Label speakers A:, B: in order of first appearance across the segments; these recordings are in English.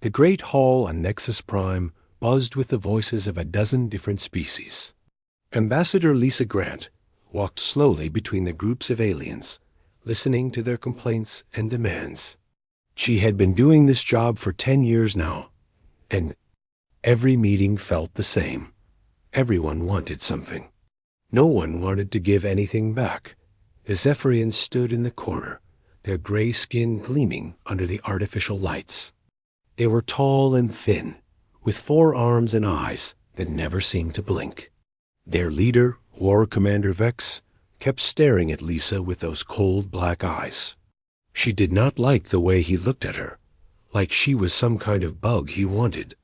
A: The great hall on Nexus Prime buzzed with the voices of a dozen different species. Ambassador Lisa Grant walked slowly between the groups of aliens, listening to their complaints and demands. She had been doing this job for 10 years now, and every meeting felt the same. Everyone wanted something. No one wanted to give anything back. The Zephyrians stood in the corner, their gray skin gleaming under the artificial lights. They were tall and thin, with 4 arms and eyes that never seemed to blink. Their leader, War Commander Vex, kept staring at Lisa with those cold black eyes. She did not like the way he looked at her, like she was some kind of bug he wanted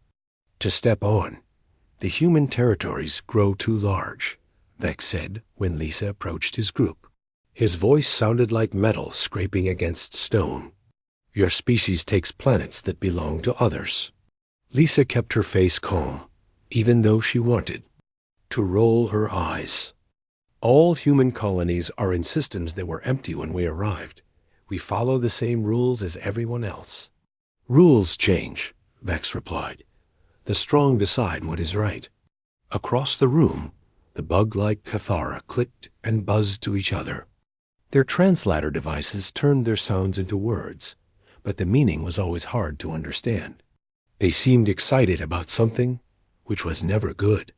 A: to step on. The human territories grow too large, Vex said when Lisa approached his group. His voice sounded like metal scraping against stone. Your species takes planets that belong to others. Lisa kept her face calm, even though she wanted to roll her eyes. All human colonies are in systems that were empty when we arrived. We follow the same rules as everyone else. Rules change, Vex replied. The strong decide what is right. Across the room, the bug-like Cathara clicked and buzzed to each other. Their translator devices turned their sounds into words, but the meaning was always hard to understand. They seemed excited about something which was never good.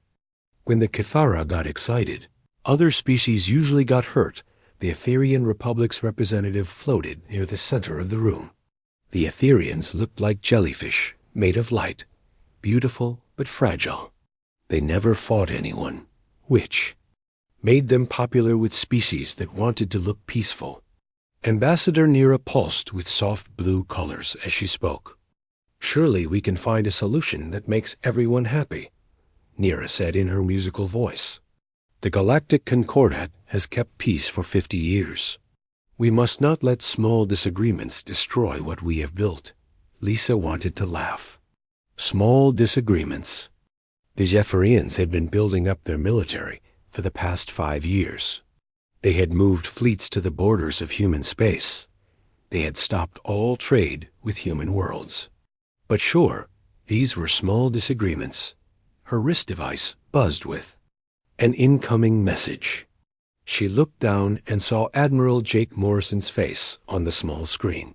A: When the Cathara got excited, other species usually got hurt. The Etherian Republic's representative floated near the center of the room. The Etherians looked like jellyfish, made of light, beautiful but fragile. They never fought anyone, which made them popular with species that wanted to look peaceful. Ambassador Nira pulsed with soft blue colors as she spoke. Surely we can find a solution that makes everyone happy, Nira said in her musical voice. The Galactic Concordat has kept peace for 50 years. We must not let small disagreements destroy what we have built. Lisa wanted to laugh. Small disagreements. The Zephyrians had been building up their military for the past 5 years. They had moved fleets to the borders of human space. They had stopped all trade with human worlds. But sure, these were small disagreements. Her wrist device buzzed with an incoming message. She looked down and saw Admiral Jake Morrison's face on the small screen.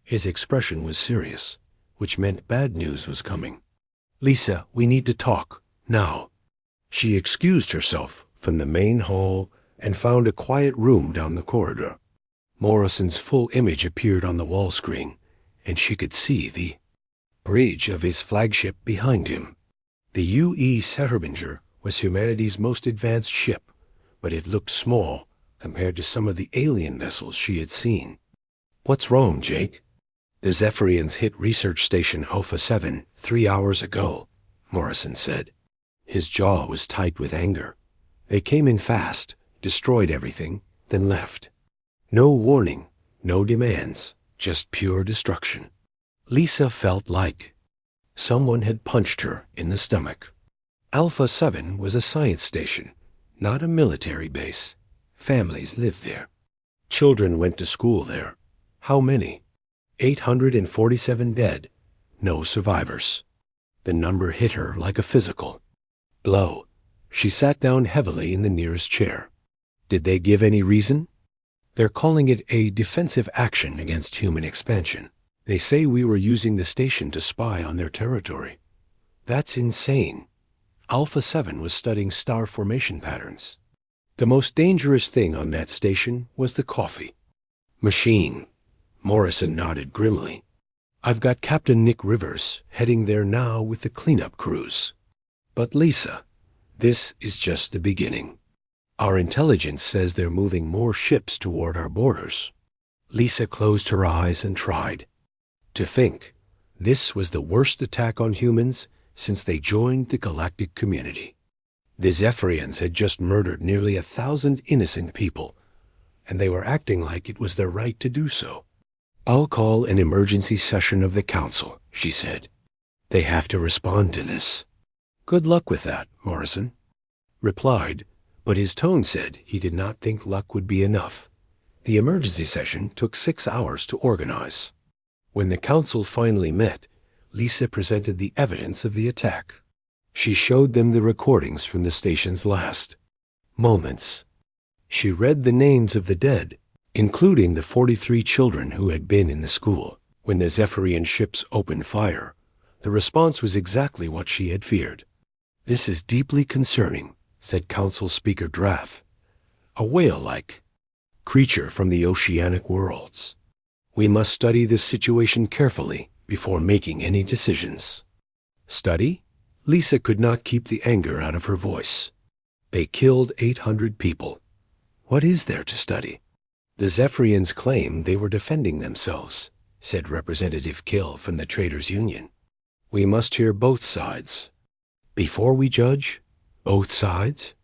A: His expression was serious, which meant bad news was coming. Lisa, we need to talk, now. She excused herself from the main hall and found a quiet room down the corridor. Morrison's full image appeared on the wall screen, and she could see the bridge of his flagship behind him. The UE Seherbinger was humanity's most advanced ship, but it looked small compared to some of the alien vessels she had seen. What's wrong, Jake? The Zephyrians hit Research Station Alpha 7 3 hours ago, Morrison said. His jaw was tight with anger. They came in fast, destroyed everything, then left. No warning, no demands, just pure destruction. Lisa felt like someone had punched her in the stomach. Alpha 7 was a science station, not a military base. Families lived there. Children went to school there. How many? 847 dead. No survivors. The number hit her like a physical blow. She sat down heavily in the nearest chair. Did they give any reason? They're calling it a defensive action against human expansion. They say we were using the station to spy on their territory. That's insane. Alpha 7 was studying star formation patterns. The most dangerous thing on that station was the coffee machine. Morrison nodded grimly. I've got Captain Nick Rivers heading there now with the cleanup crews. But Lisa, this is just the beginning. Our intelligence says they're moving more ships toward our borders. Lisa closed her eyes and tried to think. This was the worst attack on humans since they joined the galactic community. The Zephyrians had just murdered nearly 1,000 innocent people, and they were acting like it was their right to do so. I'll call an emergency session of the council, she said. They have to respond to this. Good luck with that, Morrison replied, but his tone said he did not think luck would be enough. The emergency session took 6 hours to organize. When the council finally met, Lisa presented the evidence of the attack. She showed them the recordings from the station's last moments. She read the names of the dead, including the 43 children who had been in the school. When the Zephyrian ships opened fire, the response was exactly what she had feared. "This is deeply concerning," said Council Speaker Drath, a whale-like creature from the oceanic worlds. "We must study this situation carefully before making any decisions." Study? Lisa could not keep the anger out of her voice. They killed 800 people. What is there to study? "The Zephyrians claim they were defending themselves," said Representative Kill from the Traders Union. "We must hear both sides." "Before we judge? Both sides?"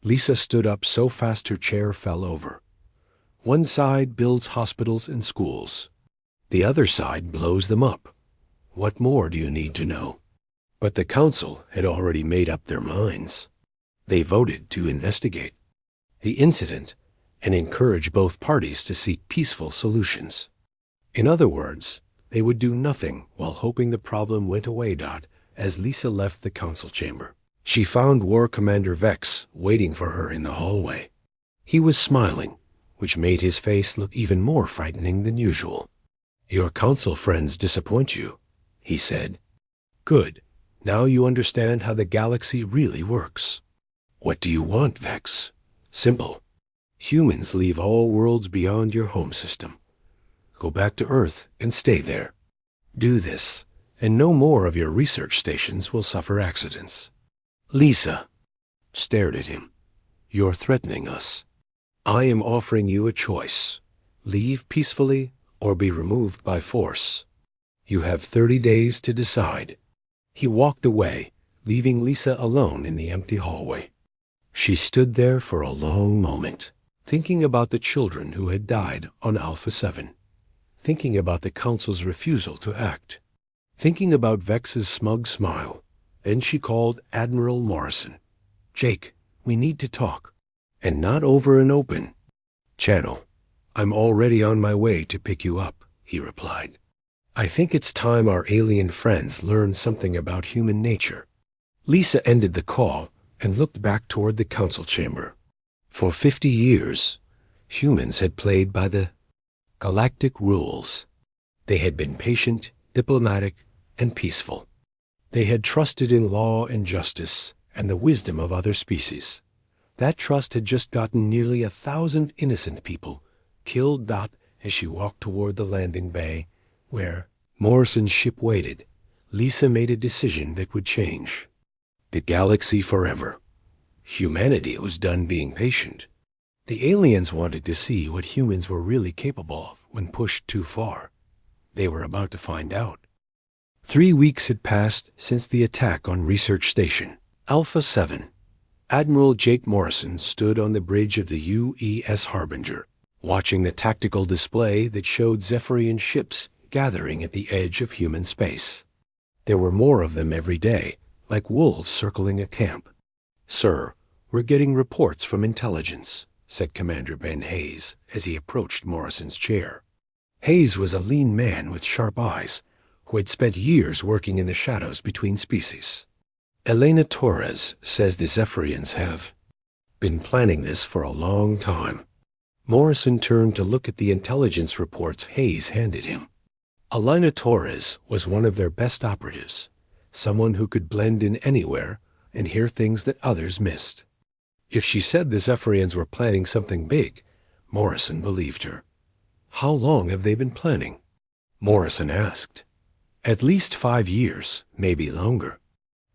A: Lisa stood up so fast her chair fell over. "One side builds hospitals and schools. The other side blows them up. What more do you need to know?" But the council had already made up their minds. They voted to investigate the incident and encourage both parties to seek peaceful solutions. In other words, they would do nothing while hoping the problem went away. As Lisa left the council chamber, she found War Commander Vex waiting for her in the hallway. He was smiling, which made his face look even more frightening than usual. "Your council friends disappoint you," he said. "Good. Now you understand how the galaxy really works." "What do you want, Vex?" "Simple. Humans leave all worlds beyond your home system. Go back to Earth and stay there. Do this, and no more of your research stations will suffer accidents." Lisa stared at him. "You're threatening us. I am offering you a choice. Leave peacefully or be removed by force. You have 30 days to decide." He walked away, leaving Lisa alone in the empty hallway. She stood there for a long moment, thinking about the children who had died on Alpha 7, thinking about the Council's refusal to act, thinking about Vex's smug smile. Then she called Admiral Morrison. "Jake, we need to talk. And not over an open channel." "I'm already on my way to pick you up," he replied. "I think it's time our alien friends learned something about human nature." Lisa ended the call and looked back toward the council chamber. For 50 years, humans had played by the galactic rules. They had been patient, diplomatic, and peaceful. They had trusted in law and justice and the wisdom of other species. That trust had just gotten nearly 1,000 innocent people killed. As she walked toward the landing bay, where Morrison's ship waited, Lisa made a decision that would change the galaxy forever. Humanity was done being patient. The aliens wanted to see what humans were really capable of when pushed too far. They were about to find out. 3 weeks had passed since the attack on Research Station Alpha 7. Admiral Jake Morrison stood on the bridge of the UES Harbinger, watching the tactical display that showed Zephyrian ships gathering at the edge of human space. There were more of them every day, like wolves circling a camp. "Sir, we're getting reports from intelligence," said Commander Ben Hayes as he approached Morrison's chair. Hayes was a lean man with sharp eyes, who had spent years working in the shadows between species. "Elena Torres says the Zephyrians have been planning this for a long time." Morrison turned to look at the intelligence reports Hayes handed him. Elena Torres was one of their best operatives, someone who could blend in anywhere and hear things that others missed. If she said the Zephyrians were planning something big, Morrison believed her. "How long have they been planning?" Morrison asked. "At least 5 years, maybe longer.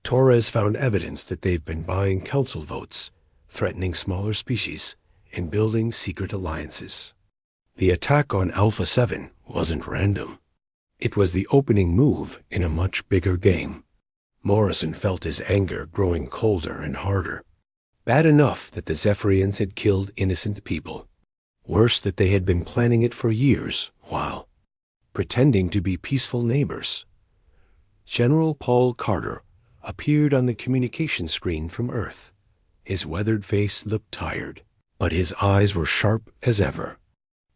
A: Torres found evidence that they've been buying council votes, threatening smaller species, and building secret alliances. The attack on Alpha 7 wasn't random. It was the opening move in a much bigger game." Morrison felt his anger growing colder and harder. Bad enough that the Zephyrians had killed innocent people. Worse that they had been planning it for years while pretending to be peaceful neighbors. General Paul Carter appeared on the communication screen from Earth. His weathered face looked tired, but his eyes were sharp as ever.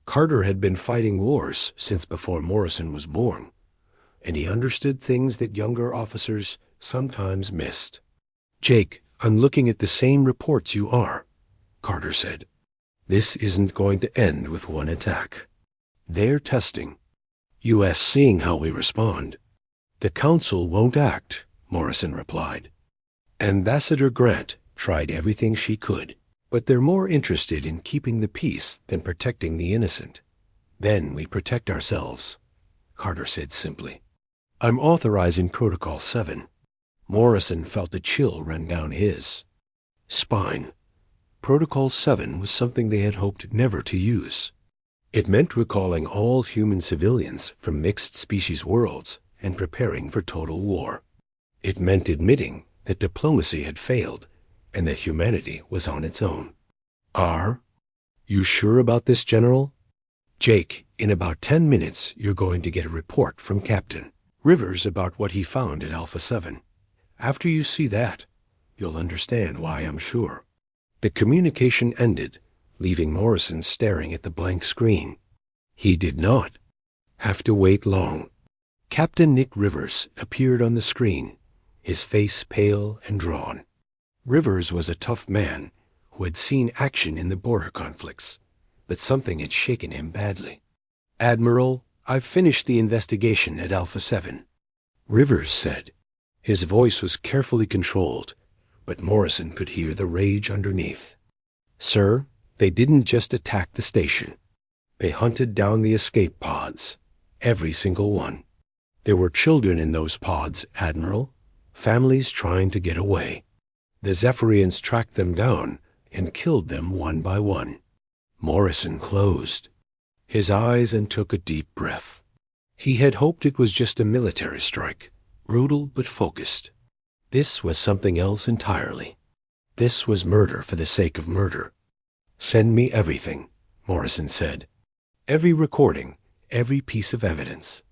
A: Carter had been fighting wars since before Morrison was born, and he understood things that younger officers sometimes missed. "Jake, I'm looking at the same reports you are," Carter said. "This isn't going to end with one attack. They're testing U.S. seeing how we respond." "The Council won't act," Morrison replied. "Ambassador Grant tried everything she could, but they're more interested in keeping the peace than protecting the innocent. Then we protect ourselves," Carter said simply. "I'm authorizing Protocol 7. Morrison felt a chill run down his spine. Protocol 7 was something they had hoped never to use. It meant recalling all human civilians from mixed-species worlds and preparing for total war. It meant admitting that diplomacy had failed and that humanity was on its own. "Are you sure about this, General?" "Jake, in about 10 minutes you're going to get a report from Captain Rivers about what he found at Alpha 7. After you see that, you'll understand why I'm sure." The communication ended, leaving Morrison staring at the blank screen. He did not have to wait long. Captain Nick Rivers appeared on the screen, his face pale and drawn. Rivers was a tough man who had seen action in the border conflicts, but something had shaken him badly. "Admiral, I've finished the investigation at Alpha 7, Rivers said. His voice was carefully controlled, but Morrison could hear the rage underneath. "Sir, they didn't just attack the station. They hunted down the escape pods, every single one. There were children in those pods, Admiral, families trying to get away. The Zephyrians tracked them down and killed them one by one." Morrison closed his eyes and took a deep breath. He had hoped it was just a military strike, brutal but focused. This was something else entirely. This was murder for the sake of murder. "Send me everything," Morrison said. "Every recording, every piece of evidence."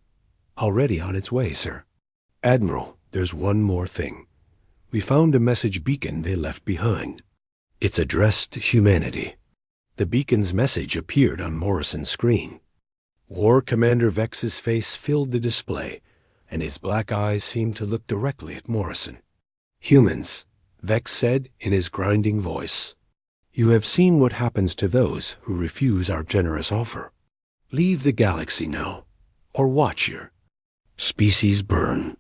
A: "Already on its way, sir." "Admiral, there's one more thing. We found a message beacon they left behind. It's addressed to humanity." The beacon's message appeared on Morrison's screen. War Commander Vex's face filled the display, and his black eyes seemed to look directly at Morrison. "Humans," Vex said in his grinding voice, "you have seen what happens to those who refuse our generous offer. Leave the galaxy now, or watch your species burn.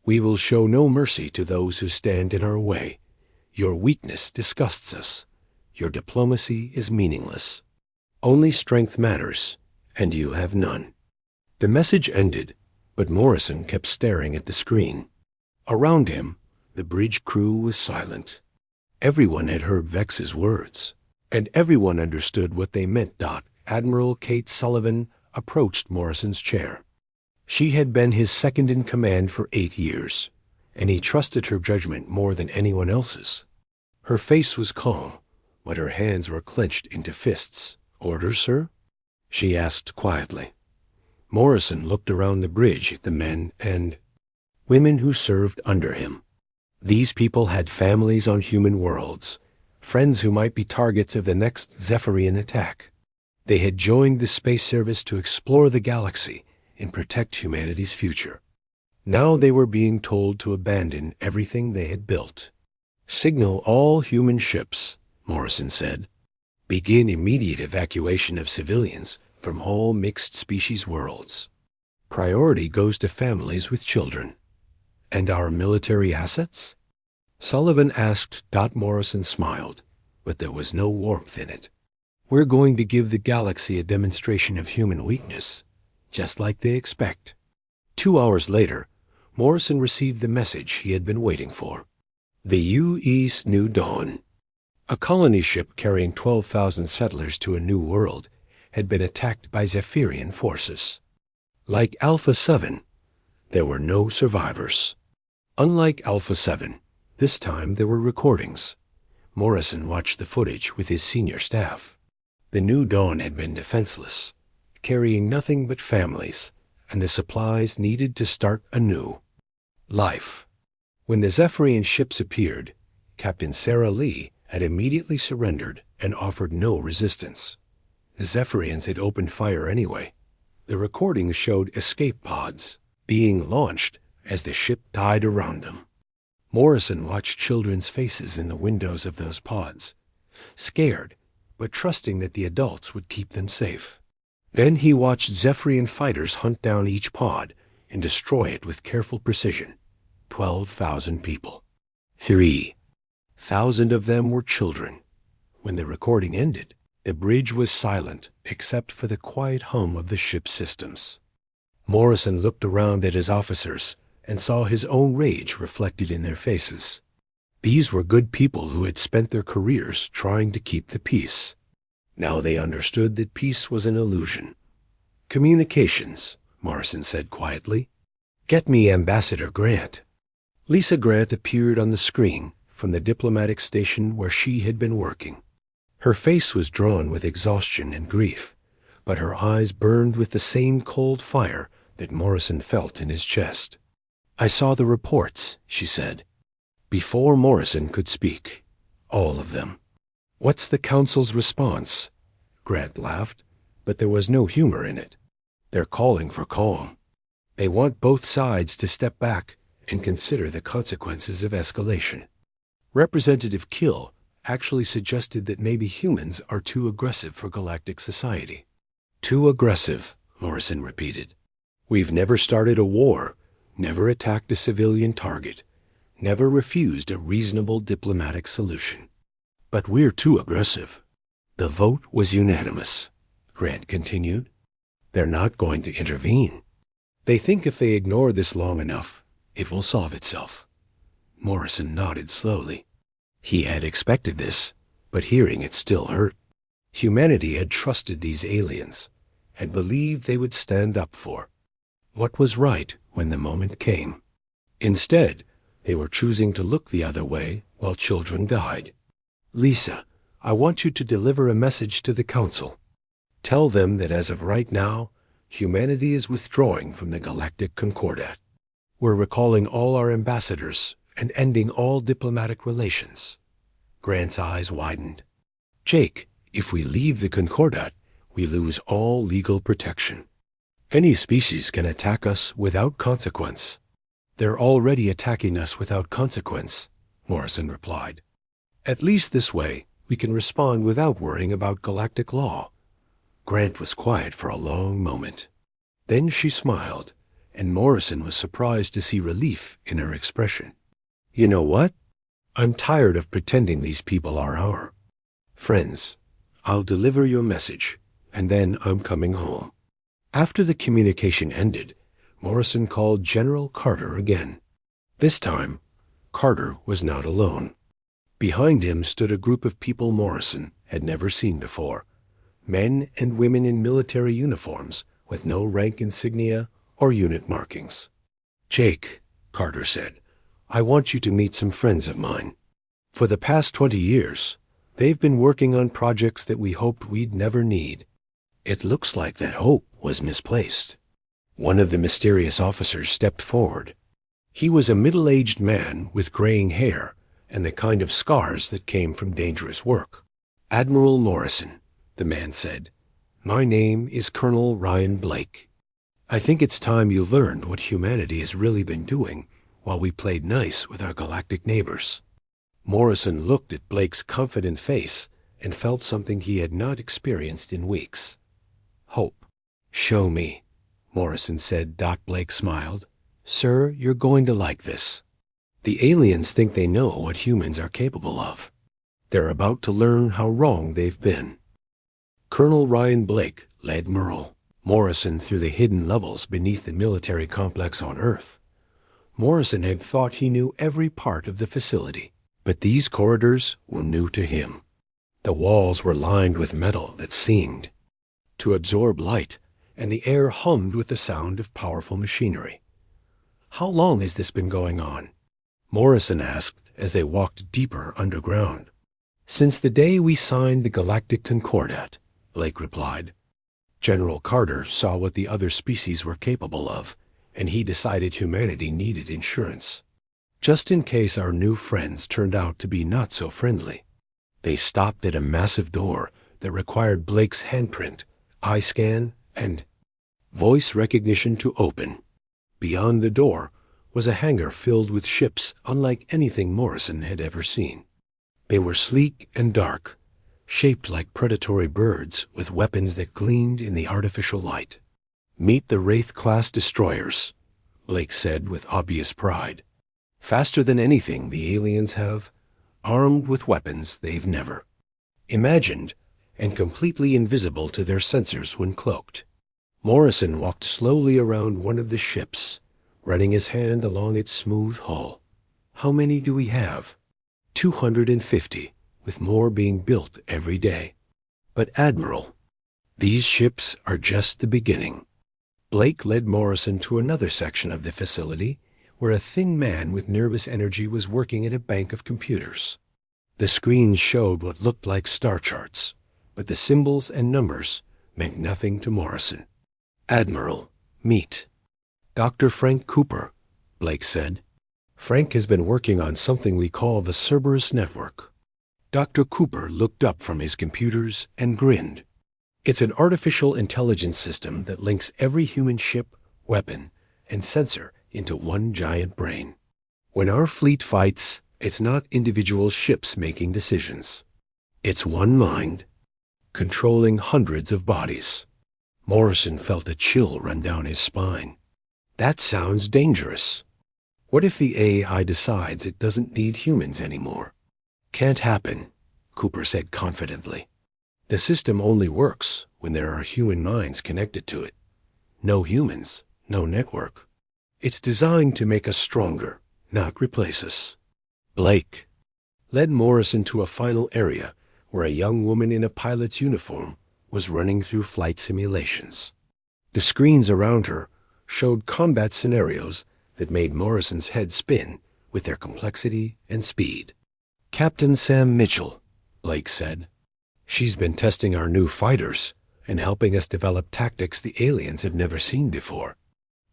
A: We will show no mercy to those who stand in our way. Your weakness disgusts us. Your diplomacy is meaningless. Only strength matters, and you have none." The message ended, but Morrison kept staring at the screen. Around him, the bridge crew was silent. Everyone had heard Vex's words, and everyone understood what they meant. Admiral Kate Sullivan approached Morrison's chair. She had been his second in command for 8 years, and he trusted her judgment more than anyone else's. Her face was calm, but her hands were clenched into fists. "Orders, sir?" she asked quietly. Morrison looked around the bridge at the men and women who served under him. These people had families on human worlds, friends who might be targets of the next Zephyrian attack. They had joined the space service to explore the galaxy and protect humanity's future. Now they were being told to abandon everything they had built. "Signal all human ships," Morrison said. "Begin immediate evacuation of civilians from all mixed-species worlds. Priority goes to families with children." "And our military assets?" Sullivan asked. Morrison smiled, but there was no warmth in it. "We're going to give the galaxy a demonstration of human weakness, just like they expect." 2 hours later, Morrison received the message he had been waiting for. The U.S. New Dawn, a colony ship carrying 12,000 settlers to a new world, had been attacked by Zephyrian forces. Like Alpha 7, there were no survivors. Unlike Alpha 7, this time there were recordings. Morrison watched the footage with his senior staff. The New Dawn had been defenseless, carrying nothing but families and the supplies needed to start a new life. When the Zephyrian ships appeared, Captain Sarah Lee had immediately surrendered and offered no resistance. The Zephyrians had opened fire anyway. The recordings showed escape pods, being launched as the ship died around them. Morrison watched children's faces in the windows of those pods, scared, but trusting that the adults would keep them safe. Then he watched Zephyrian fighters hunt down each pod and destroy it with careful precision. 12,000 people. 3,000 of them were children. When the recording ended, the bridge was silent except for the quiet hum of the ship's systems. Morrison looked around at his officers and saw his own rage reflected in their faces. These were good people who had spent their careers trying to keep the peace. Now they understood that peace was an illusion. "Communications," Morrison said quietly. "Get me Ambassador Grant." Lisa Grant appeared on the screen from the diplomatic station where she had been working. Her face was drawn with exhaustion and grief, but her eyes burned with the same cold fire that Morrison felt in his chest. "I saw the reports," she said. Before Morrison could speak, all of them. "What's the Council's response?" Grant laughed, but there was no humor in it. "They're calling for calm. They want both sides to step back and consider the consequences of escalation." Representative Kill actually suggested that maybe humans are too aggressive for galactic society. "Too aggressive," Morrison repeated. "We've never started a war, never attacked a civilian target, never refused a reasonable diplomatic solution. But we're too aggressive." The vote was unanimous, Grant continued. "They're not going to intervene. They think if they ignore this long enough, it will solve itself." Morrison nodded slowly. He had expected this, but hearing it still hurt. Humanity had trusted these aliens, had believed they would stand up for what was right when the moment came. Instead, they were choosing to look the other way while children died. "Lisa, I want you to deliver a message to the Council. Tell them that as of right now, humanity is withdrawing from the Galactic Concordat. We're recalling all our ambassadors and ending all diplomatic relations." Grant's eyes widened. "Jake, if we leave the Concordat, we lose all legal protection. Any species can attack us without consequence." "They're already attacking us without consequence," Morrison replied. "At least this way, we can respond without worrying about galactic law." Grant was quiet for a long moment. Then she smiled, and Morrison was surprised to see relief in her expression. "You know what? I'm tired of pretending these people are our friends. I'll deliver your message, and then I'm coming home." After the communication ended, Morrison called General Carter again. This time, Carter was not alone. Behind him stood a group of people Morrison had never seen before, men and women in military uniforms with no rank insignia or unit markings. "Jake," Carter said, "I want you to meet some friends of mine. For the past 20 years, they've been working on projects that we hoped we'd never need." It looks like that hope was misplaced. One of the mysterious officers stepped forward. He was a middle-aged man with graying hair and the kind of scars that came from dangerous work. "Admiral Morrison," the man said, "my name is Colonel Ryan Blake. I think it's time you learned what humanity has really been doing while we played nice with our galactic neighbors." Morrison looked at Blake's confident face and felt something he had not experienced in weeks. Hope. "Show me," Morrison said. Blake smiled. "Sir, you're going to like this. The aliens think they know what humans are capable of. They're about to learn how wrong they've been." Colonel Ryan Blake led Morrison through the hidden levels beneath the military complex on Earth. Morrison had thought he knew every part of the facility, but these corridors were new to him. The walls were lined with metal that seemed to absorb light, and the air hummed with the sound of powerful machinery. "How long has this been going on?" Morrison asked as they walked deeper underground. "Since the day we signed the Galactic Concordat," Blake replied. General Carter saw what the other species were capable of, and he decided humanity needed insurance, just in case our new friends turned out to be not so friendly. They stopped at a massive door that required Blake's handprint, eye scan, and voice recognition to open. Beyond the door was a hangar filled with ships unlike anything Morrison had ever seen. They were sleek and dark, shaped like predatory birds with weapons that gleamed in the artificial light. "Meet the Wraith-class destroyers," Blake said with obvious pride. "Faster than anything the aliens have, armed with weapons they've never imagined, and completely invisible to their sensors when cloaked." Morrison walked slowly around one of the ships, running his hand along its smooth hull. "How many do we have?" 250, with more being built every day. "But Admiral, these ships are just the beginning." Blake led Morrison to another section of the facility where a thin man with nervous energy was working at a bank of computers. The screens showed what looked like star charts, but the symbols and numbers meant nothing to Morrison. "Admiral, meet Dr. Frank Cooper," Blake said. "Frank has been working on something we call the Cerberus Network." Dr. Cooper looked up from his computers and grinned. "It's an artificial intelligence system that links every human ship, weapon, and sensor into one giant brain. When our fleet fights, it's not individual ships making decisions. It's one mind, controlling hundreds of bodies." Morrison felt a chill run down his spine. That sounds dangerous. What if the AI decides it doesn't need humans anymore? "Can't happen," Cooper said confidently. "The system only works when there are human minds connected to it. No humans, no network. It's designed to make us stronger, not replace us." Blake led Morrison to a final area where a young woman in a pilot's uniform was running through flight simulations. The screens around her showed combat scenarios that made Morrison's head spin with their complexity and speed. "Captain Sam Mitchell," Blake said. "She's been testing our new fighters and helping us develop tactics the aliens have never seen before."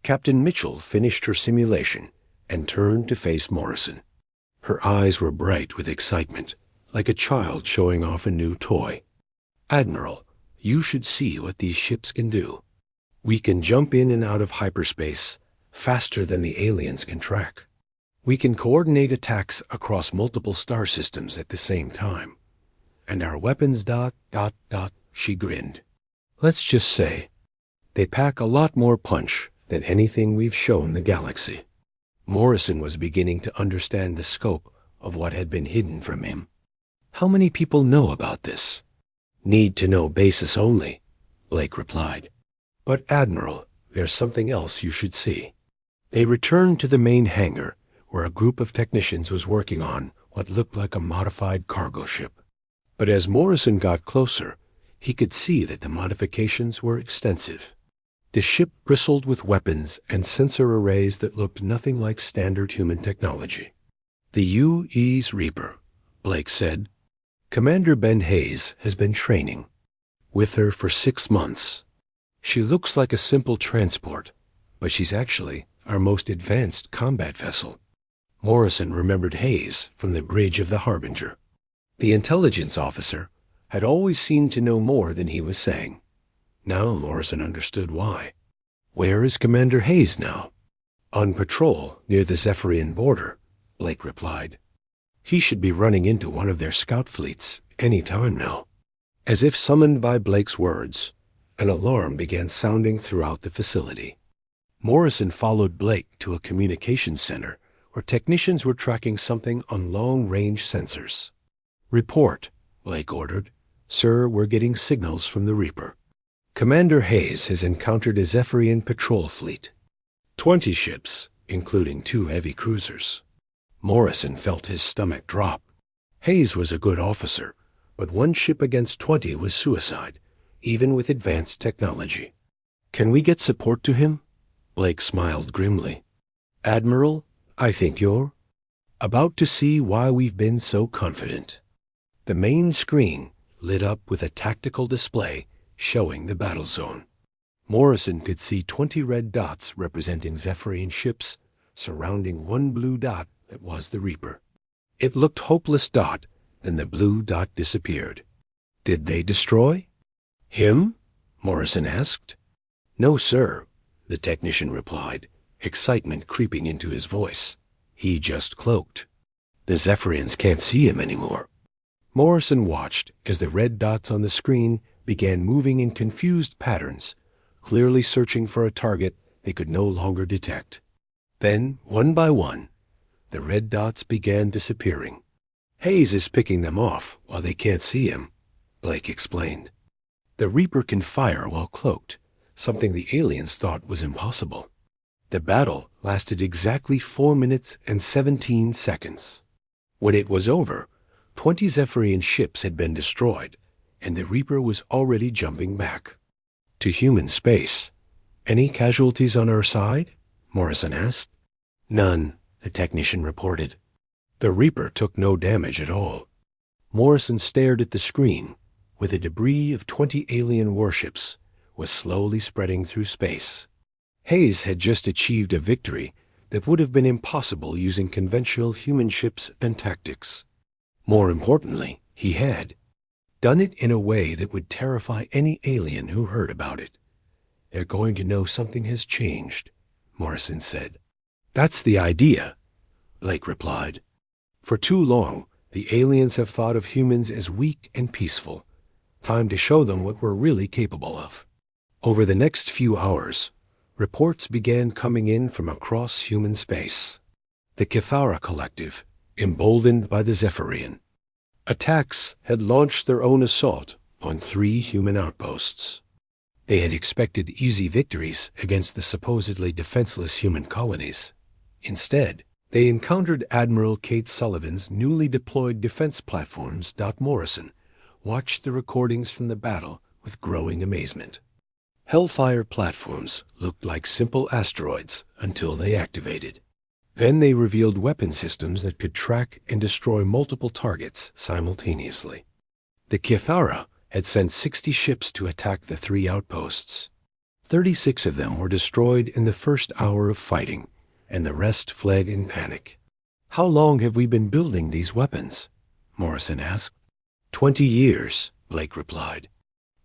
A: Captain Mitchell finished her simulation and turned to face Morrison. Her eyes were bright with excitement, like a child showing off a new toy. "Admiral, you should see what these ships can do. We can jump in and out of hyperspace faster than the aliens can track. We can coordinate attacks across multiple star systems at the same time. And our weapons ... she grinned. "Let's just say, they pack a lot more punch than anything we've shown the galaxy." Morrison was beginning to understand the scope of what had been hidden from him. "How many people know about this?" "Need to know basis only," Blake replied. "But Admiral, there's something else you should see." They returned to the main hangar, where a group of technicians was working on what looked like a modified cargo ship. But as Morrison got closer, he could see that the modifications were extensive. The ship bristled with weapons and sensor arrays that looked nothing like standard human technology. "The UE's Reaper," Blake said. "Commander Ben Hayes has been training with her for 6 months. She looks like a simple transport, but she's actually our most advanced combat vessel." Morrison remembered Hayes from the Bridge of the Harbinger. The intelligence officer had always seemed to know more than he was saying. Now Morrison understood why. "Where is Commander Hayes now?" "On patrol near the Zephyrian border," Blake replied. "He should be running into one of their scout fleets any time now." As if summoned by Blake's words, an alarm began sounding throughout the facility. Morrison followed Blake to a communications center where technicians were tracking something on long-range sensors. "Report," Blake ordered. "Sir, we're getting signals from the Reaper. Commander Hayes has encountered a Zephyrian patrol fleet. 20 ships, including 2 heavy cruisers." Morrison felt his stomach drop. Hayes was a good officer, but 1 ship against 20 was suicide, even with advanced technology. "Can we get support to him?" Blake smiled grimly. "Admiral, I think you're about to see why we've been so confident." The main screen lit up with a tactical display showing the battle zone. Morrison could see 20 red dots representing Zephyrian ships surrounding 1 blue dot that was the Reaper. It looked hopeless dot, then the blue dot disappeared. "Did they destroy him?" Morrison asked. "No, sir," the technician replied. excitement creeping into his voice. He just cloaked. The Zephyrians can't see him anymore. Morrison watched as the red dots on the screen began moving in confused patterns, clearly searching for a target they could no longer detect. Then, one by one, the red dots began disappearing. Hayes is picking them off while they can't see him, Blake explained. The Reaper can fire while cloaked, something the aliens thought was impossible. The battle lasted exactly 4 minutes and 17 seconds. When it was over, 20 Zephyrian ships had been destroyed, and the Reaper was already jumping back. To human space. Any casualties on our side? Morrison asked. None, the technician reported. The Reaper took no damage at all. Morrison stared at the screen, where the debris of 20 alien warships was slowly spreading through space. Hayes had just achieved a victory that would have been impossible using conventional human ships and tactics. More importantly, he had done it in a way that would terrify any alien who heard about it. They're going to know something has changed, Morrison said. That's the idea, Blake replied. For too long, the aliens have thought of humans as weak and peaceful. Time to show them what we're really capable of. Over the next few hours, reports began coming in from across human space. The Kithara Collective, emboldened by the Zephyrian. Attacks had launched their own assault on 3 human outposts. They had expected easy victories against the supposedly defenseless human colonies. Instead, they encountered Admiral Kate Sullivan's newly deployed defense platforms. Morrison watched the recordings from the battle with growing amazement. Hellfire platforms looked like simple asteroids until they activated. Then they revealed weapon systems that could track and destroy multiple targets simultaneously. The Kithara had sent 60 ships to attack the 3 outposts. 36 of them were destroyed in the first hour of fighting, and the rest fled in panic. How long have we been building these weapons? Morrison asked. 20 years, Blake replied.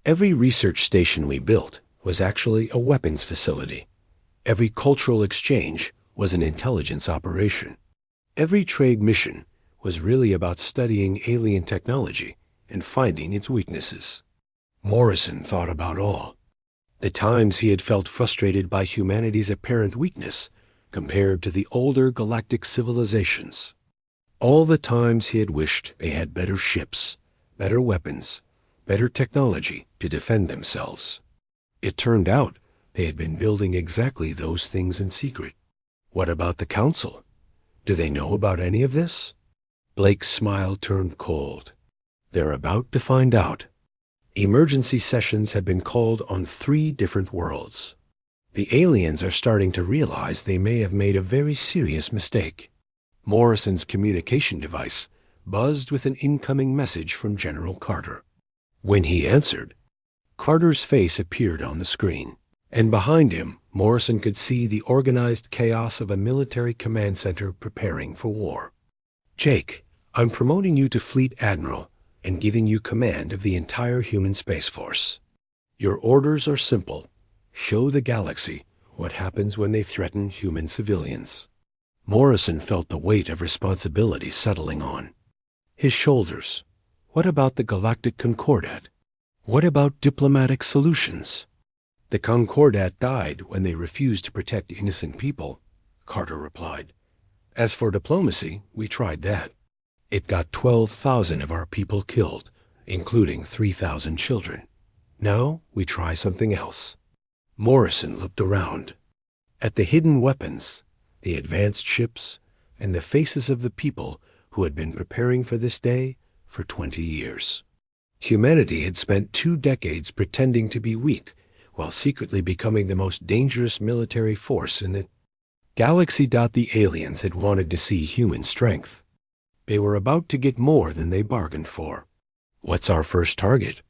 A: Every research station we built was actually a weapons facility. Every cultural exchange was an intelligence operation. Every trade mission was really about studying alien technology and finding its weaknesses. Morrison thought about all. The times he had felt frustrated by humanity's apparent weakness compared to the older galactic civilizations. All the times he had wished they had better ships, better weapons, better technology to defend themselves. It turned out they had been building exactly those things in secret. What about the Council? Do they know about any of this? Blake's smile turned cold. They're about to find out. Emergency sessions have been called on 3 different worlds. The aliens are starting to realize they may have made a very serious mistake. Morrison's communication device buzzed with an incoming message from General Carter. When he answered, Carter's face appeared on the screen, and behind him, Morrison could see the organized chaos of a military command center preparing for war. Jake, I'm promoting you to Fleet Admiral and giving you command of the entire human space force. Your orders are simple. Show the galaxy what happens when they threaten human civilians. Morrison felt the weight of responsibility settling on his shoulders. What about the Galactic Concordat? What about diplomatic solutions? The Concordat died when they refused to protect innocent people, Carter replied. As for diplomacy, we tried that. It got 12,000 of our people killed, including 3,000 children. Now we try something else. Morrison looked around. At the hidden weapons, the advanced ships, and the faces of the people who had been preparing for this day for 20 years. Humanity had spent 2 decades pretending to be weak while secretly becoming the most dangerous military force in the galaxy. The aliens had wanted to see human strength. They were about to get more than they bargained for. What's our first target?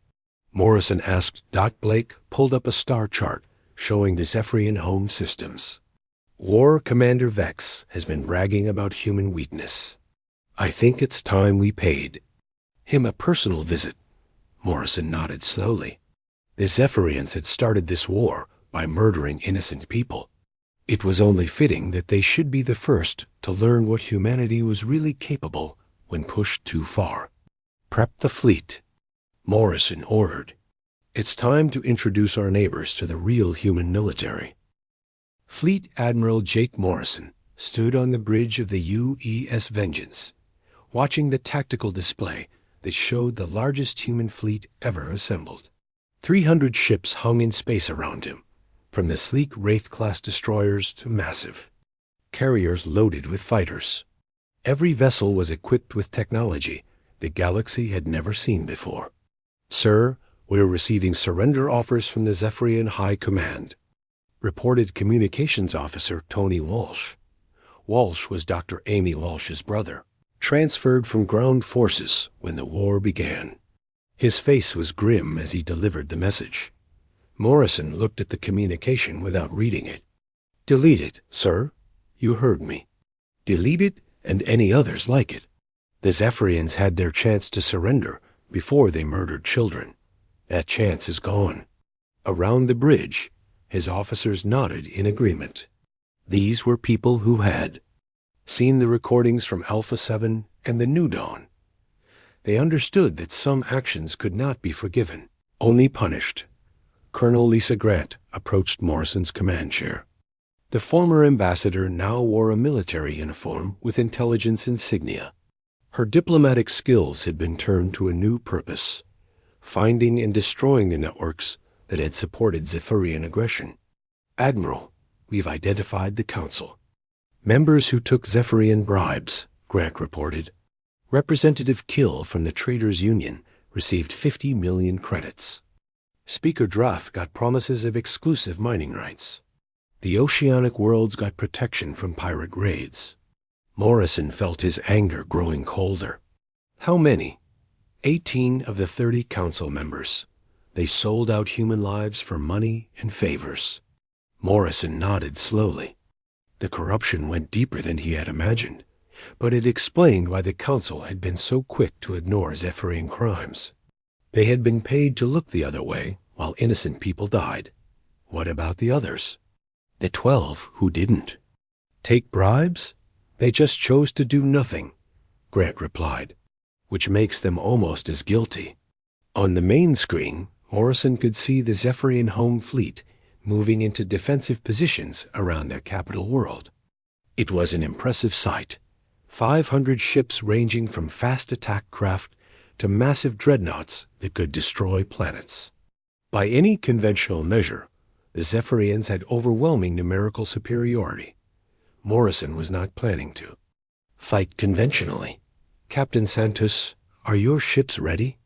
A: Morrison asked. Blake pulled up a star chart showing the Zephyrian home systems. War Commander Vex has been bragging about human weakness. I think it's time we paid him a personal visit. Morrison nodded slowly. The Zephyrians had started this war by murdering innocent people. It was only fitting that they should be the first to learn what humanity was really capable when pushed too far. "Prep the fleet," Morrison ordered. "It's time to introduce our neighbors to the real human military." Fleet Admiral Jake Morrison stood on the bridge of the UES Vengeance, watching the tactical display that showed the largest human fleet ever assembled. 300 ships hung in space around him, from the sleek Wraith-class destroyers to massive carriers loaded with fighters. Every vessel was equipped with technology the galaxy had never seen before. "Sir, we're receiving surrender offers from the Zephyrian High Command," reported Communications Officer Tony Walsh. Walsh was Dr. Amy Walsh's brother, transferred from ground forces when the war began. His face was grim as he delivered the message. Morrison looked at the communication without reading it. "Delete it, sir. You heard me. Delete it and any others like it. The Zephyrians had their chance to surrender before they murdered children. That chance is gone." Around the bridge, his officers nodded in agreement. These were people who had seen the recordings from Alpha 7 and the New Dawn. They understood that some actions could not be forgiven, only punished. Colonel Lisa Grant approached Morrison's command chair. The former ambassador now wore a military uniform with intelligence insignia. Her diplomatic skills had been turned to a new purpose, finding and destroying the networks that had supported Zephyrian aggression. "Admiral, we've identified the Council. Members who took Zephyrian bribes," Grant reported. "Representative Kill from the Traders Union received 50 million credits. Speaker Drath got promises of exclusive mining rights. The oceanic worlds got protection from pirate raids." Morrison felt his anger growing colder. How many? 18 of the 30 council members. They sold out human lives for money and favors. Morrison nodded slowly. The corruption went deeper than he had imagined, but it explained why the council had been so quick to ignore Zephyrian crimes. They had been paid to look the other way while innocent people died. What about the others? The 12 who didn't. Take bribes? They just chose to do nothing, Grant replied, which makes them almost as guilty. On the main screen, Morrison could see the Zephyrian home fleet moving into defensive positions around their capital world. It was an impressive sight. 500 ships ranging from fast attack craft to massive dreadnoughts that could destroy planets. By any conventional measure, the Zephyrians had overwhelming numerical superiority. Morrison was not planning to fight conventionally. "Captain Santos, are your ships ready?"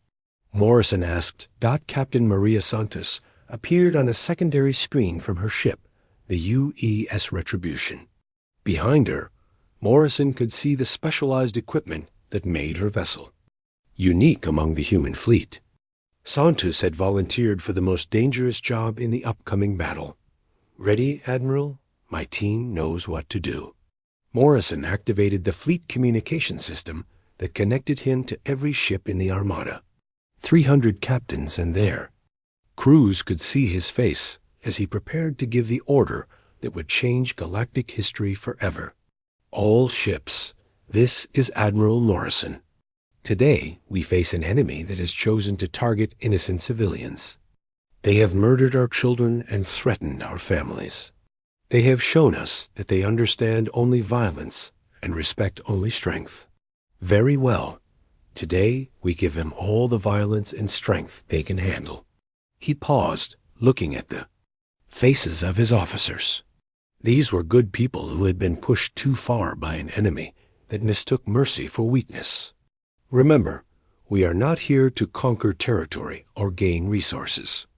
A: Morrison asked. Captain Maria Santos appeared on a secondary screen from her ship, the UES Retribution. Behind her, Morrison could see the specialized equipment that made her vessel, unique among the human fleet. Santos had volunteered for the most dangerous job in the upcoming battle. "Ready, Admiral? My team knows what to do." Morrison activated the fleet communication system that connected him to every ship in the Armada. 300 captains and their crews could see his face as he prepared to give the order that would change galactic history forever. "All ships, this is Admiral Morrison. Today, we face an enemy that has chosen to target innocent civilians. They have murdered our children and threatened our families. They have shown us that they understand only violence and respect only strength. Very well. Today, we give them all the violence and strength they can handle." He paused, looking at the faces of his officers. These were good people who had been pushed too far by an enemy that mistook mercy for weakness. "Remember, we are not here to conquer territory or gain resources.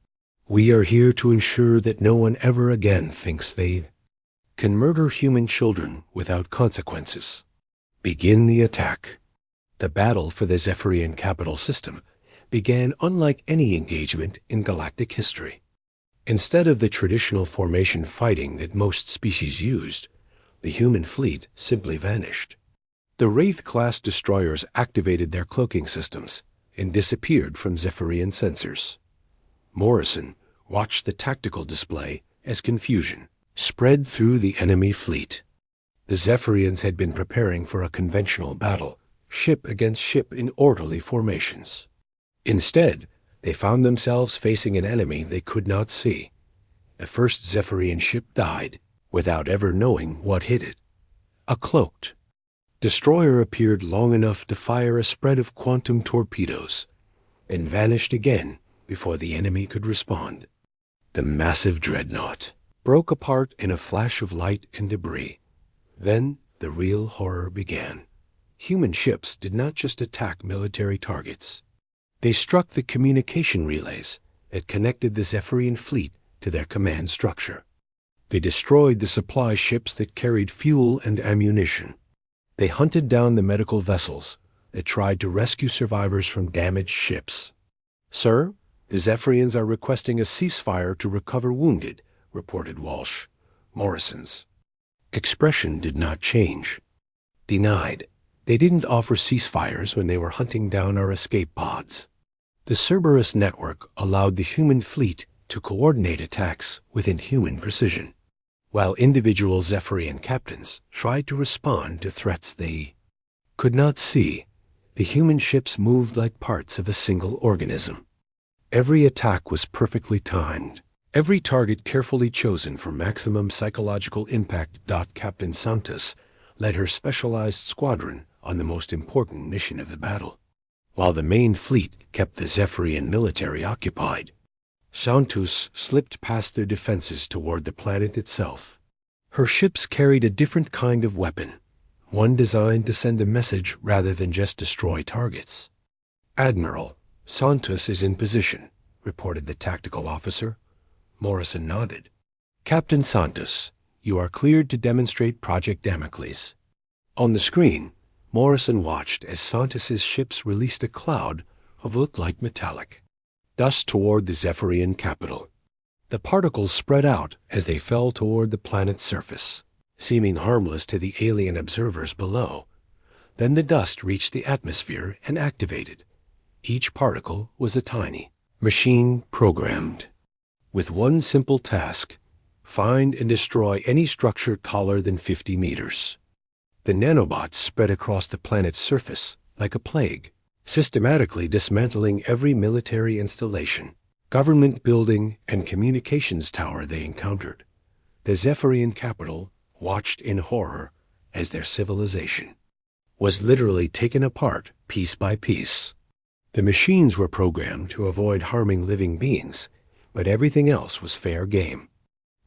A: We are here to ensure that no one ever again thinks they can murder human children without consequences. Begin the attack." The battle for the Zephyrian capital system began unlike any engagement in galactic history. Instead of the traditional formation fighting that most species used, the human fleet simply vanished. The Wraith-class destroyers activated their cloaking systems and disappeared from Zephyrian sensors. Morrison watched the tactical display as confusion. spread through the enemy fleet. The Zephyrians had been preparing for a conventional battle, ship against ship in orderly formations. Instead, they found themselves facing an enemy they could not see. The first Zephyrian ship died, without ever knowing what hit it. A cloaked destroyer appeared long enough to fire a spread of quantum torpedoes, and vanished again before the enemy could respond. The massive dreadnought broke apart in a flash of light and debris. Then the real horror began. Human ships did not just attack military targets. They struck the communication relays that connected the Zephyrian fleet to their command structure. They destroyed the supply ships that carried fuel and ammunition. They hunted down the medical vessels that tried to rescue survivors from damaged ships. "Sir, the Zephyrians are requesting a ceasefire to recover wounded," reported Walsh. Morrison's expression did not change. "Denied. They didn't offer ceasefires when they were hunting down our escape pods." The Cerberus network allowed the human fleet to coordinate attacks within human precision, while individual Zephyrian captains tried to respond to threats they could not see. The human ships moved like parts of a single organism. Every attack was perfectly timed, every target carefully chosen for maximum psychological impact. Captain Santos led her specialized squadron on the most important mission of the battle, while the main fleet kept the Zephyrian military occupied. Santos slipped past their defenses toward the planet itself. Her ships carried a different kind of weapon, one designed to send a message rather than just destroy targets. "Admiral, Santos is in position," reported the tactical officer. Morrison nodded. "Captain Santos, you are cleared to demonstrate Project Damocles." On the screen, Morrison watched as Santos's ships released a cloud of what looked like metallic dust toward the Zephyrian capital. The particles spread out as they fell toward the planet's surface, seeming harmless to the alien observers below. Then the dust reached the atmosphere and activated. Each particle was a tiny machine programmed with one simple task: find and destroy any structure taller than 50 meters. The nanobots spread across the planet's surface like a plague, systematically dismantling every military installation, government building, and communications tower they encountered. The Zephyrian capital watched in horror as their civilization was literally taken apart piece by piece. The machines were programmed to avoid harming living beings, but everything else was fair game.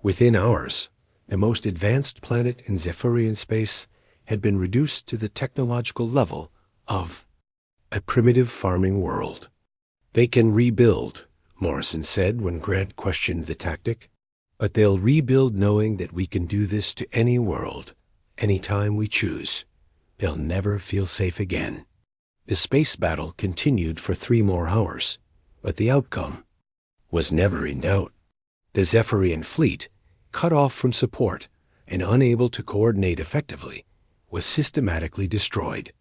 A: Within hours, the most advanced planet in Zephyrian space had been reduced to the technological level of a primitive farming world. "They can rebuild," Morrison said when Grant questioned the tactic. "But they'll rebuild knowing that we can do this to any world, anytime we choose. They'll never feel safe again." The space battle continued for 3 more hours, but the outcome was never in doubt. The Zephyrian fleet, cut off from support and unable to coordinate effectively, was systematically destroyed.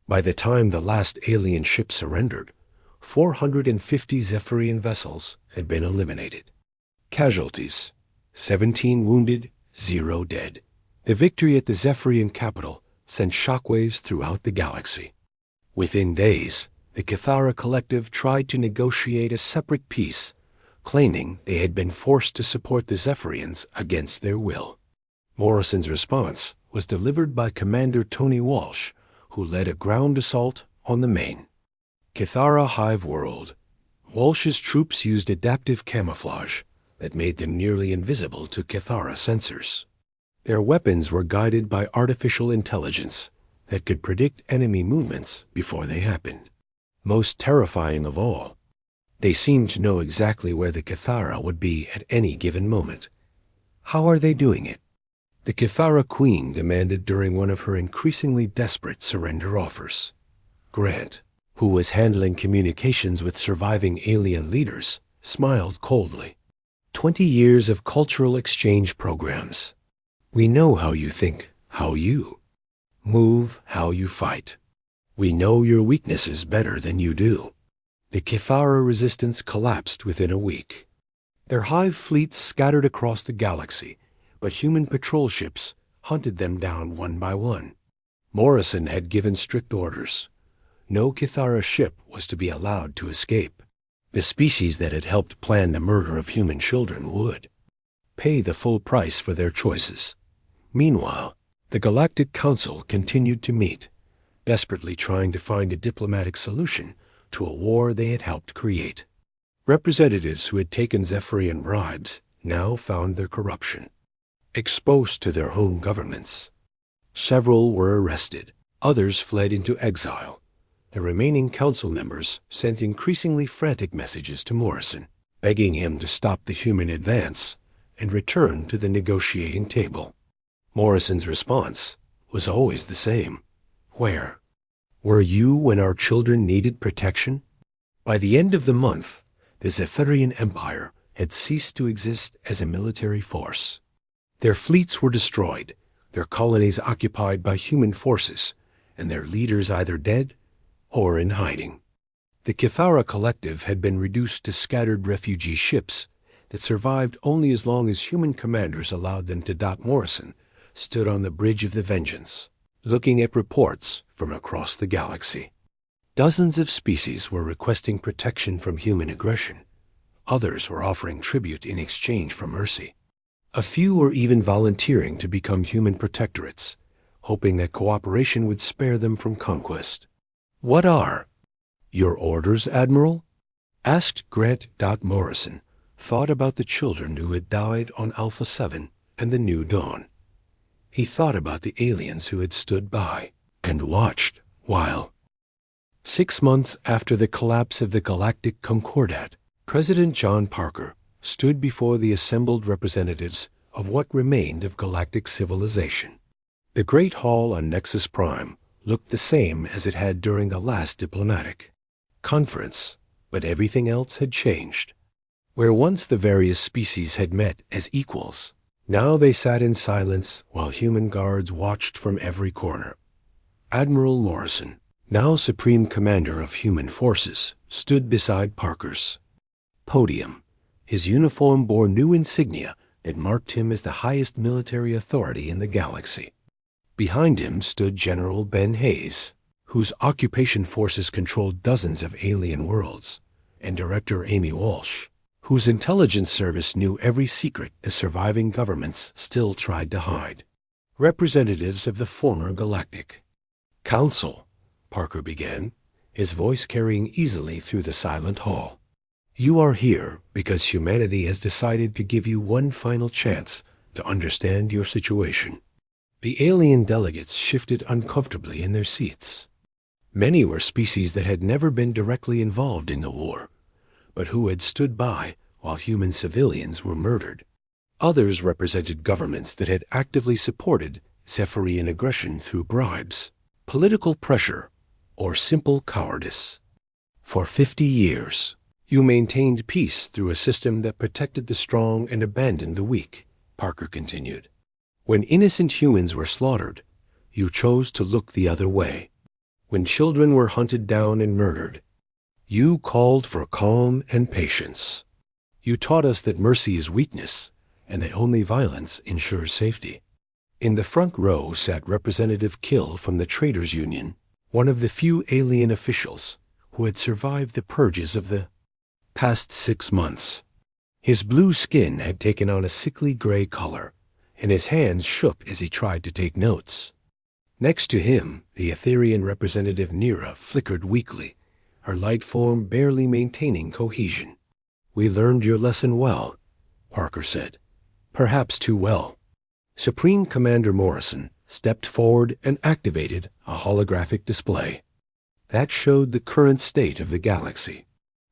A: By the time the last alien ship surrendered, 450 Zephyrian vessels had been eliminated. Casualties: 17 wounded, 0 dead. The victory at the Zephyrian capital sent shockwaves throughout the galaxy. Within days, the Cathara Collective tried to negotiate a separate peace, claiming they had been forced to support the Zephyrians against their will. Morrison's response was delivered by Commander Tony Walsh, who led a ground assault on the main Cathara hive world. Walsh's troops used adaptive camouflage that made them nearly invisible to Cathara sensors. Their weapons were guided by artificial intelligence that could predict enemy movements before they happened. Most terrifying of all, they seemed to know exactly where the Cathara would be at any given moment. How are they doing it? The Cathara Queen demanded during one of her increasingly desperate surrender offers. Grant, who was handling communications with surviving alien leaders, smiled coldly. 20 years of cultural exchange programs. We know how you think, how you move, how you fight. We know your weaknesses better than you do. The Cathara resistance collapsed within a week. Their hive fleets scattered across the galaxy, but human patrol ships hunted them down one by one. Morrison had given strict orders. No Kithara ship was to be allowed to escape. The species that had helped plan the murder of human children would pay the full price for their choices. Meanwhile, the Galactic Council continued to meet, desperately trying to find a diplomatic solution to a war they had helped create. Representatives who had taken Zephyrian bribes now found their corruption exposed to their home governments. Several were arrested, others fled into exile. The remaining council members sent increasingly frantic messages to Morrison, begging him to stop the human advance and return to the negotiating table. Morrison's response was always the same. Where? Were you when our children needed protection? By the end of the month, the Zephyrian Empire had ceased to exist as a military force. Their fleets were destroyed, their colonies occupied by human forces, and their leaders either dead or in hiding. The Kithara Collective had been reduced to scattered refugee ships that survived only as long as human commanders allowed them to dock. Morrison stood on the bridge of the Vengeance, looking at reports from across the galaxy. Dozens of species were requesting protection from human aggression. Others were offering tribute in exchange for mercy. A few were even volunteering to become human protectorates, hoping that cooperation would spare them from conquest. "What are your orders, Admiral?" asked Grant. Morrison thought about the children who had died on Alpha 7 and the New Dawn. He thought about the aliens who had stood by and watched while. 6 months after the collapse of the Galactic Concordat, President John Parker stood before the assembled representatives of what remained of galactic civilization. The Great Hall on Nexus Prime looked the same as it had during the last diplomatic conference, but everything else had changed. Where once the various species had met as equals, now they sat in silence while human guards watched from every corner. Admiral Morrison, now Supreme Commander of Human Forces, stood beside Parker's podium. His uniform bore new insignia that marked him as the highest military authority in the galaxy. Behind him stood General Ben Hayes, whose occupation forces controlled dozens of alien worlds, and Director Amy Walsh, whose intelligence service knew every secret the surviving governments still tried to hide. Representatives of the former Galactic Council, Parker began, his voice carrying easily through the silent hall. You are here because humanity has decided to give you one final chance to understand your situation. The alien delegates shifted uncomfortably in their seats. Many were species that had never been directly involved in the war, but who had stood by while human civilians were murdered. Others represented governments that had actively supported Zephyrian aggression through bribes, political pressure, or simple cowardice. For 50 years, you maintained peace through a system that protected the strong and abandoned the weak, Parker continued. When innocent humans were slaughtered, you chose to look the other way. When children were hunted down and murdered, you called for calm and patience. You taught us that mercy is weakness and that only violence ensures safety. In the front row sat Representative Kill from the Traders Union, one of the few alien officials who had survived the purges of the past 6 months. His blue skin had taken on a sickly gray color, and his hands shook as he tried to take notes. Next to him, the Etherian representative Nira flickered weakly, her light form barely maintaining cohesion. We learned your lesson well, Parker said. Perhaps too well. Supreme Commander Morrison stepped forward and activated a holographic display. That showed the current state of the galaxy.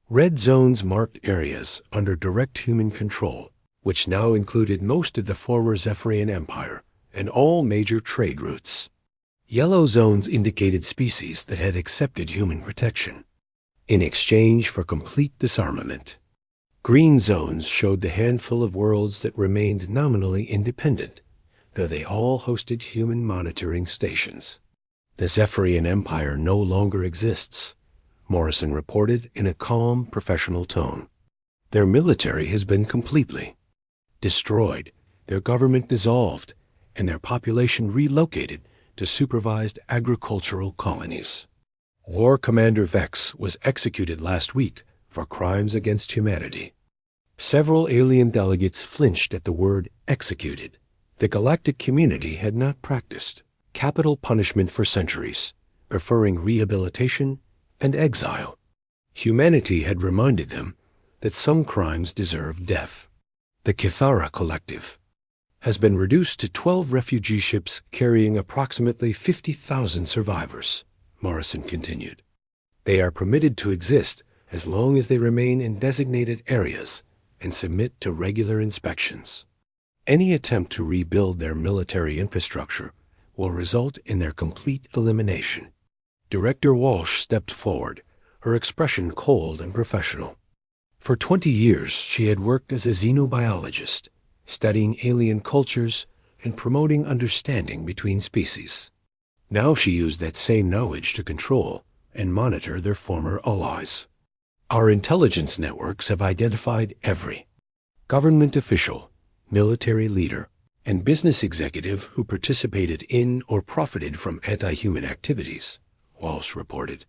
A: Red zones marked areas under direct human control, which now included most of the former Zephyrian Empire and all major trade routes. Yellow zones indicated species that had accepted human protection in exchange for complete disarmament. Green zones showed the handful of worlds that remained nominally independent, though they all hosted human monitoring stations. The Zephyrian Empire no longer exists, Morrison reported in a calm, professional tone. Their military has been completely destroyed. their government dissolved, and their population relocated to supervised agricultural colonies. War Commander Vex was executed last week for crimes against humanity. Several alien delegates flinched at the word executed. The galactic community had not practiced capital punishment for centuries, preferring rehabilitation and exile. Humanity had reminded them that some crimes deserve death. The Kithara Collective has been reduced to 12 refugee ships carrying approximately 50,000 survivors, Morrison continued. They are permitted to exist as long as they remain in designated areas and submit to regular inspections. Any attempt to rebuild their military infrastructure will result in their complete elimination. Director Walsh stepped forward, her expression cold and professional. For 20 years, she had worked as a xenobiologist, studying alien cultures and promoting understanding between species. Now she used that same knowledge to control and monitor their former allies. Our intelligence networks have identified every government official, military leader, and business executive who participated in or profited from anti-human activities, Walsh reported.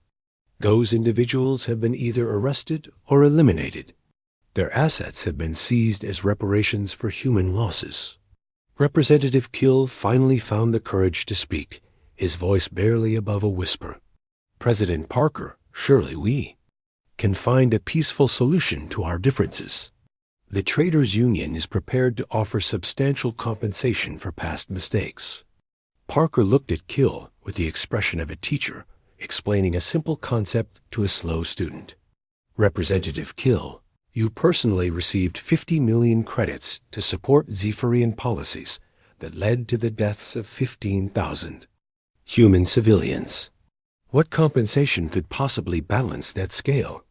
A: Those individuals have been either arrested or eliminated. Their assets have been seized as reparations for human losses. Representative Kill finally found the courage to speak, his voice barely above a whisper. President Parker, surely we can find a peaceful solution to our differences. The Traders Union is prepared to offer substantial compensation for past mistakes. Parker looked at Kill with the expression of a teacher explaining a simple concept to a slow student. Representative Kill, you personally received 50 million credits to support Zephyrian policies that led to the deaths of 15,000 human civilians. What compensation could possibly balance that scale?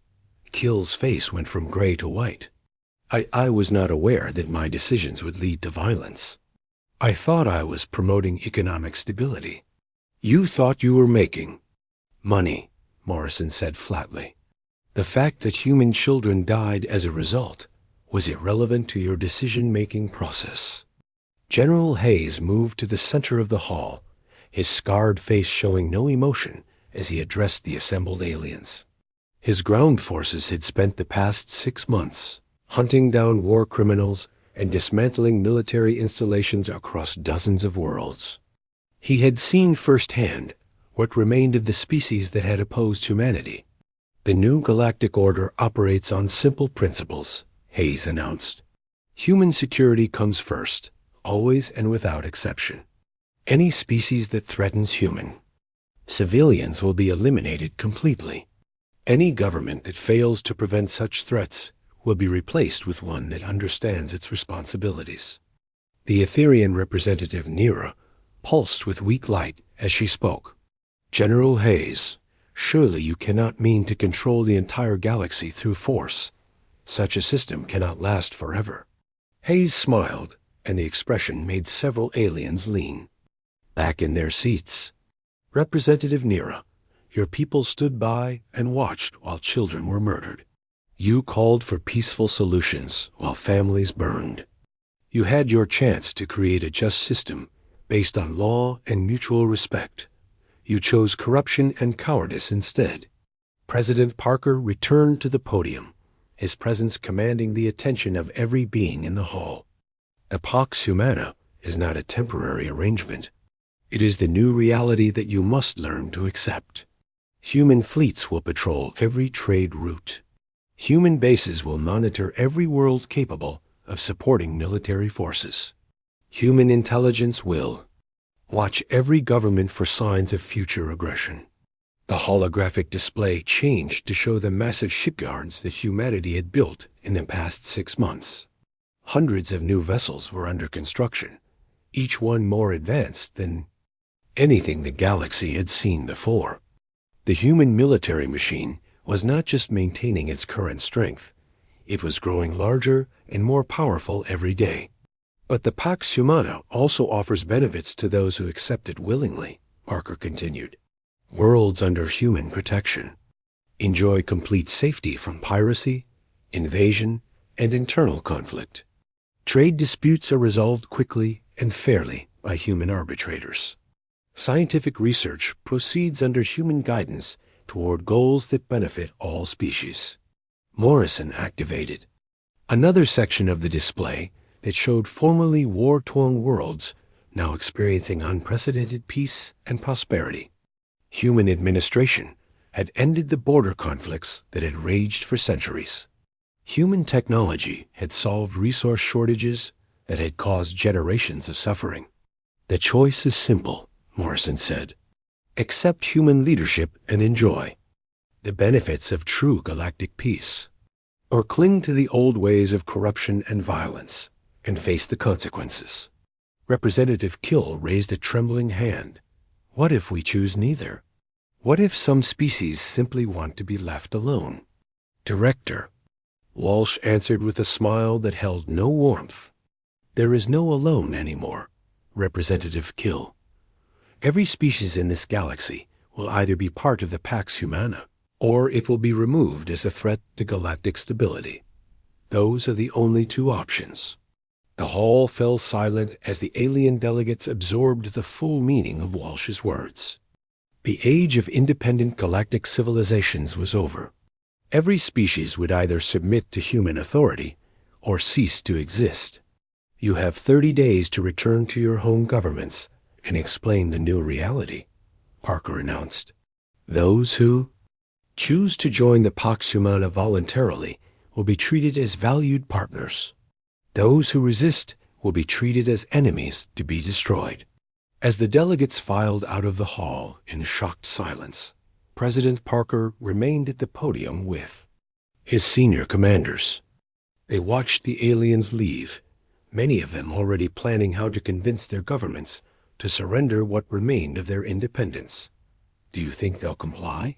A: Kill's face went from gray to white. I was not aware that my decisions would lead to violence. I thought I was promoting economic stability. You thought you were making money, Morrison said flatly. The fact that human children died as a result was irrelevant to your decision-making process. General Hayes moved to the center of the hall, his scarred face showing no emotion as he addressed the assembled aliens. His ground forces had spent the past 6 months hunting down war criminals and dismantling military installations across dozens of worlds. He had seen firsthand what remained of the species that had opposed humanity. The new galactic order operates on simple principles, Hayes announced. Human security comes first, always and without exception. Any species that threatens human civilians will be eliminated completely. Any government that fails to prevent such threats will be replaced with one that understands its responsibilities. The Etherian representative Nira pulsed with weak light as she spoke. General Hayes, surely you cannot mean to control the entire galaxy through force. Such a system cannot last forever. Hayes smiled, and the expression made several aliens lean back in their seats. Representative Nira, your people stood by and watched while children were murdered. You called for peaceful solutions while families burned. You had your chance to create a just system based on law and mutual respect. You chose corruption and cowardice instead. President Parker returned to the podium, his presence commanding the attention of every being in the hall. A Pax Humana is not a temporary arrangement. It is the new reality that you must learn to accept. Human fleets will patrol every trade route. Human bases will monitor every world capable of supporting military forces. Human intelligence will watch every government for signs of future aggression. The holographic display changed to show the massive shipyards that humanity had built in the past 6 months. Hundreds of new vessels were under construction, each one more advanced than anything the galaxy had seen before. The human military machine was not just maintaining its current strength, it was growing larger and more powerful every day. But the Pax Humana also offers benefits to those who accept it willingly, Parker continued. Worlds under human protection enjoy complete safety from piracy, invasion, and internal conflict. Trade disputes are resolved quickly and fairly by human arbitrators. Scientific research proceeds under human guidance toward goals that benefit all species. Morrison activated. Another section of the display that showed formerly war-torn worlds now experiencing unprecedented peace and prosperity. Human administration had ended the border conflicts that had raged for centuries. Human technology had solved resource shortages that had caused generations of suffering. The choice is simple, Morrison said. Accept human leadership and enjoy the benefits of true galactic peace, or cling to the old ways of corruption and violence and face the consequences. Representative Kill raised a trembling hand. What if we choose neither? What if some species simply want to be left alone? Director Walsh answered with a smile that held no warmth. There is no alone anymore, Representative Kill. Every species in this galaxy will either be part of the Pax Humana, or it will be removed as a threat to galactic stability. Those are the only two options. The hall fell silent as the alien delegates absorbed the full meaning of Walsh's words. The age of independent galactic civilizations was over. Every species would either submit to human authority or cease to exist. You have 30 days to return to your home governments and explain the new reality, Parker announced. Those who choose to join the Pax Humana voluntarily will be treated as valued partners. Those who resist will be treated as enemies to be destroyed. As the delegates filed out of the hall in shocked silence, President Parker remained at the podium with his senior commanders. They watched the aliens leave, many of them already planning how to convince their governments to surrender what remained of their independence. Do you think they'll comply?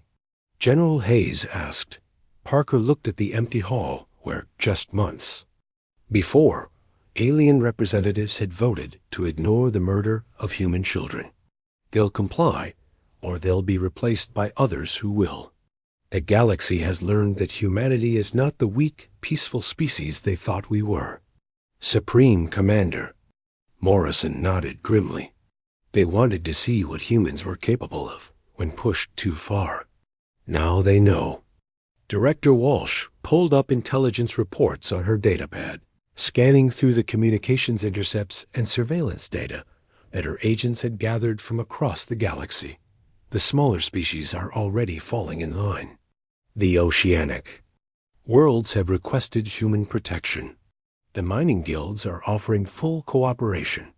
A: General Hayes asked. Parker looked at the empty hall where just months before, alien representatives had voted to ignore the murder of human children. They'll comply, or they'll be replaced by others who will. The galaxy has learned that humanity is not the weak, peaceful species they thought we were. Supreme Commander. Morrison nodded grimly. They wanted to see what humans were capable of when pushed too far. Now they know. Director Walsh pulled up intelligence reports on her datapad, scanning through the communications intercepts and surveillance data that her agents had gathered from across the galaxy. The smaller species are already falling in line. The oceanic worlds have requested human protection. The mining guilds are offering full cooperation.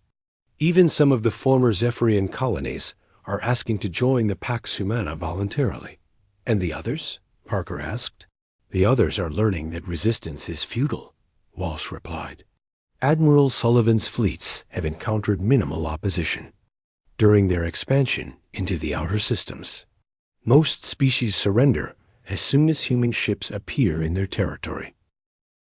A: Even some of the former Zephyrian colonies are asking to join the Pax Humana voluntarily. And the others? Parker asked. The others are learning that resistance is futile, Walsh replied. Admiral Sullivan's fleets have encountered minimal opposition during their expansion into the outer systems. Most species surrender as soon as human ships appear in their territory.